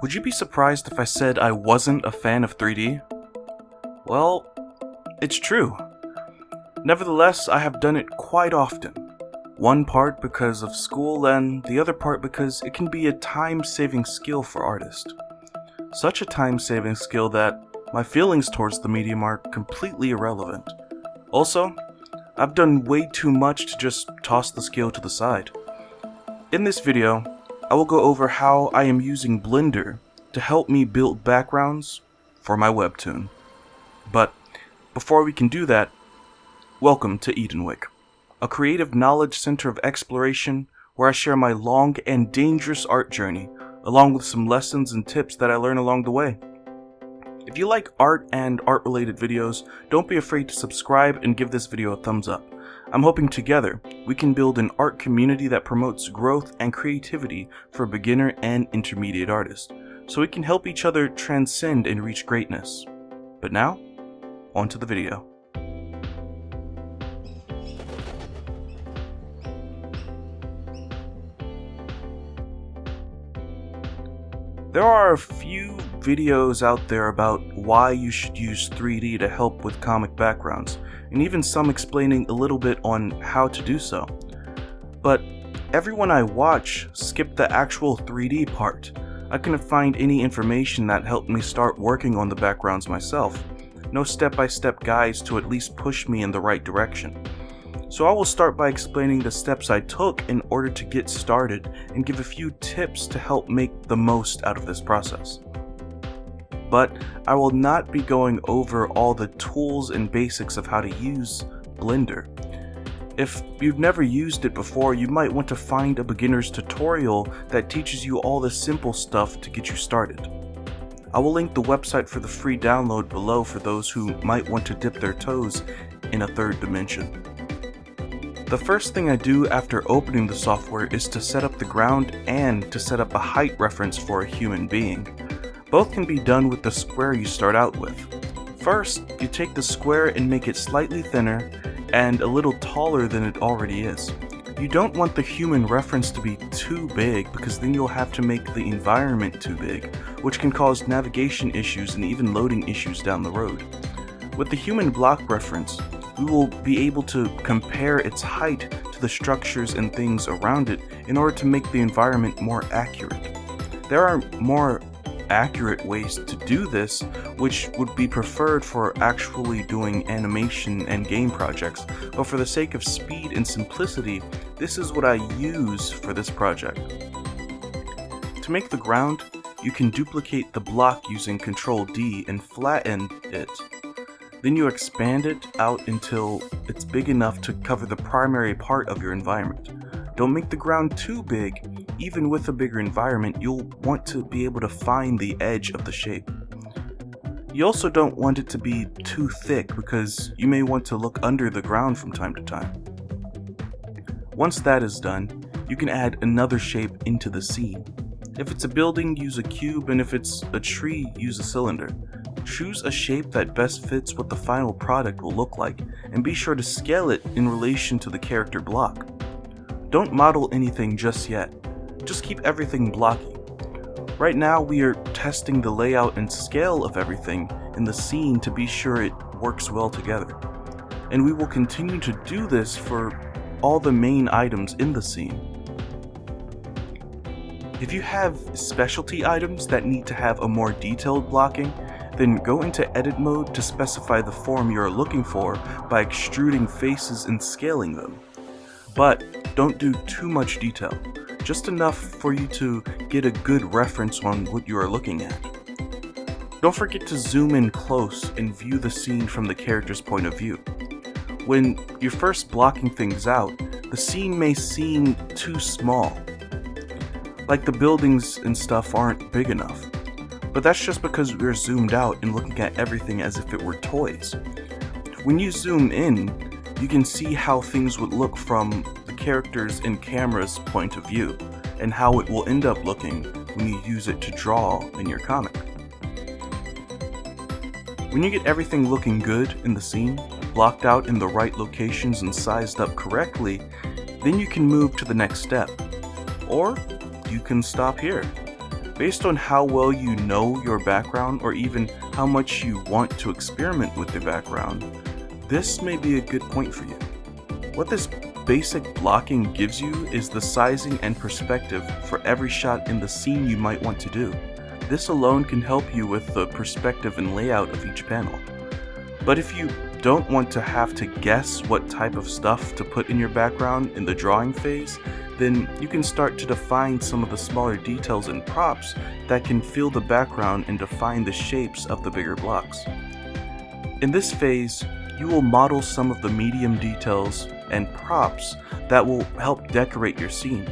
Would you be surprised if I said I wasn't a fan of 3D? Well, it's true. Nevertheless, I have done it quite often. One part because of school and the other part because it can be a time-saving skill for artists. Such a time-saving skill that my feelings towards the medium are completely irrelevant. Also, I've done way too much to just toss the skill to the side. In this video, I will go over how I am using Blender to help me build backgrounds for my webtoon. But before we can do that, welcome to Edenwick, a creative knowledge center of exploration where I share my long and dangerous art journey, along with some lessons and tips that I learn along the way. If you like art and art-related videos, don't be afraid to subscribe and give this video a thumbs up. I'm hoping together we can build an art community that promotes growth and creativity for beginner and intermediate artists, so we can help each other transcend and reach greatness. But now, on to the video. There are a few videos out there about why you should use 3D to help with comic backgrounds, and even some explaining a little bit on how to do so. But everyone I watch skipped the actual 3D part. I couldn't find any information that helped me start working on the backgrounds myself. No step-by-step guides to at least push me in the right direction. So I will start by explaining the steps I took in order to get started and give a few tips to help make the most out of this process. But I will not be going over all the tools and basics of how to use Blender. If you've never used it before, you might want to find a beginner's tutorial that teaches you all the simple stuff to get you started. I will link the website for the free download below for those who might want to dip their toes in a third dimension. The first thing I do after opening the software is to set up the ground and to set up a height reference for a human being. Both can be done with the square you start out with. First, you take the square and make it slightly thinner and a little taller than it already is. You don't want the human reference to be too big because then you'll have to make the environment too big, which can cause navigation issues and even loading issues down the road. With the human block reference, we will be able to compare its height to the structures and things around it in order to make the environment more accurate. There are more accurate ways to do this, which would be preferred for actually doing animation and game projects, but for the sake of speed and simplicity, this is what I use for this project. To make the ground, you can duplicate the block using Ctrl D and flatten it. Then you expand it out until it's big enough to cover the primary part of your environment. Don't make the ground too big. Even with a bigger environment, you'll want to be able to find the edge of the shape. You also don't want it to be too thick because you may want to look under the ground from time to time. Once that is done, you can add another shape into the scene. If it's a building, use a cube, and if it's a tree, use a cylinder. Choose a shape that best fits what the final product will look like, and be sure to scale it in relation to the character block. Don't model anything just yet. Just keep everything blocky. Right now we are testing the layout and scale of everything in the scene to be sure it works well together. And we will continue to do this for all the main items in the scene. If you have specialty items that need to have a more detailed blocking, then go into edit mode to specify the form you are looking for by extruding faces and scaling them. But don't do too much detail, just enough for you to get a good reference on what you are looking at. Don't forget to zoom in close and view the scene from the character's point of view. When you're first blocking things out, the scene may seem too small, like the buildings and stuff aren't big enough. But that's just because we're zoomed out and looking at everything as if it were toys. When you zoom in, you can see how things would look from the character's and camera's point of view, and how it will end up looking when you use it to draw in your comic. When you get everything looking good in the scene, blocked out in the right locations and sized up correctly, then you can move to the next step. Or you can stop here. Based on how well you know your background or even how much you want to experiment with the background, this may be a good point for you. What this basic blocking gives you is the sizing and perspective for every shot in the scene you might want to do. This alone can help you with the perspective and layout of each panel. But if you don't want to have to guess what type of stuff to put in your background in the drawing phase, then you can start to define some of the smaller details and props that can fill the background and define the shapes of the bigger blocks. In this phase, you will model some of the medium details and props that will help decorate your scene.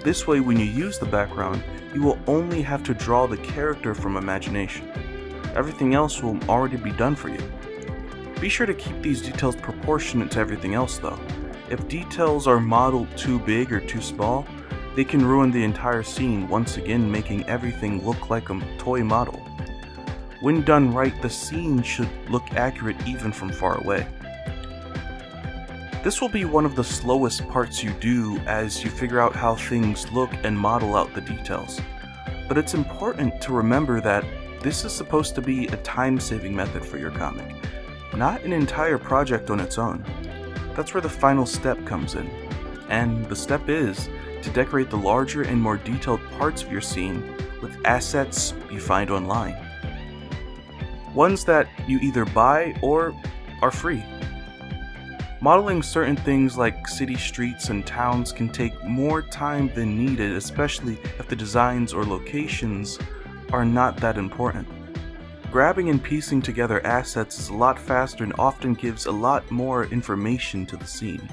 This way, when you use the background, you will only have to draw the character from imagination. Everything else will already be done for you. Be sure to keep these details proportionate to everything else though. If details are modeled too big or too small, they can ruin the entire scene, once again making everything look like a toy model. When done right, the scene should look accurate even from far away. This will be one of the slowest parts you do as you figure out how things look and model out the details. But it's important to remember that this is supposed to be a time-saving method for your comic, not an entire project on its own. That's where the final step comes in. And the step is to decorate the larger and more detailed parts of your scene with assets you find online. Ones that you either buy or are free. Modeling certain things like city streets and towns can take more time than needed, especially if the designs or locations are not that important. Grabbing and piecing together assets is a lot faster and often gives a lot more information to the scene.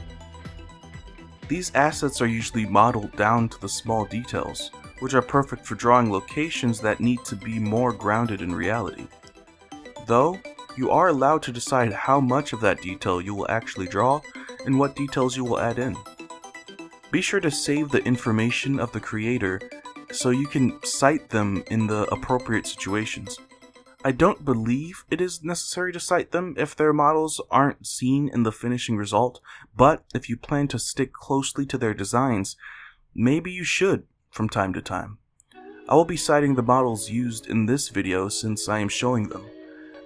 These assets are usually modeled down to the small details, which are perfect for drawing locations that need to be more grounded in reality. Though, you are allowed to decide how much of that detail you will actually draw and what details you will add in. Be sure to save the information of the creator so you can cite them in the appropriate situations. I don't believe it is necessary to cite them if their models aren't seen in the finishing result, but if you plan to stick closely to their designs, maybe you should from time to time. I will be citing the models used in this video since I am showing them.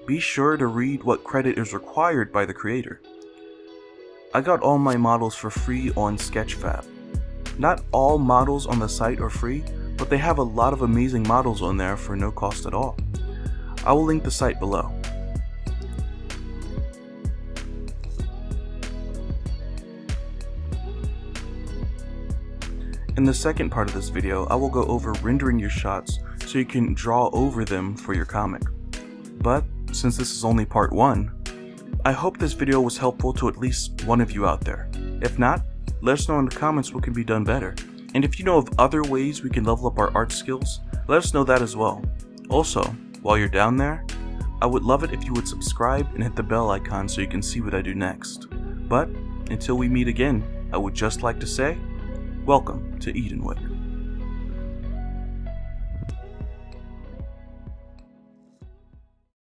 Be sure to read what credit is required by the creator. I got all my models for free on Sketchfab. Not all models on the site are free, but they have a lot of amazing models on there for no cost at all. I will link the site below. In the second part of this video, I will go over rendering your shots so you can draw over them for your comic. But since this is only part 1, I hope this video was helpful to at least one of you out there. If not, let us know in the comments what can be done better. And if you know of other ways we can level up our art skills, let us know that as well. Also, while you're down there, I would love it if you would subscribe and hit the bell icon so you can see what I do next. But until we meet again, I would just like to say, welcome to Edenwood.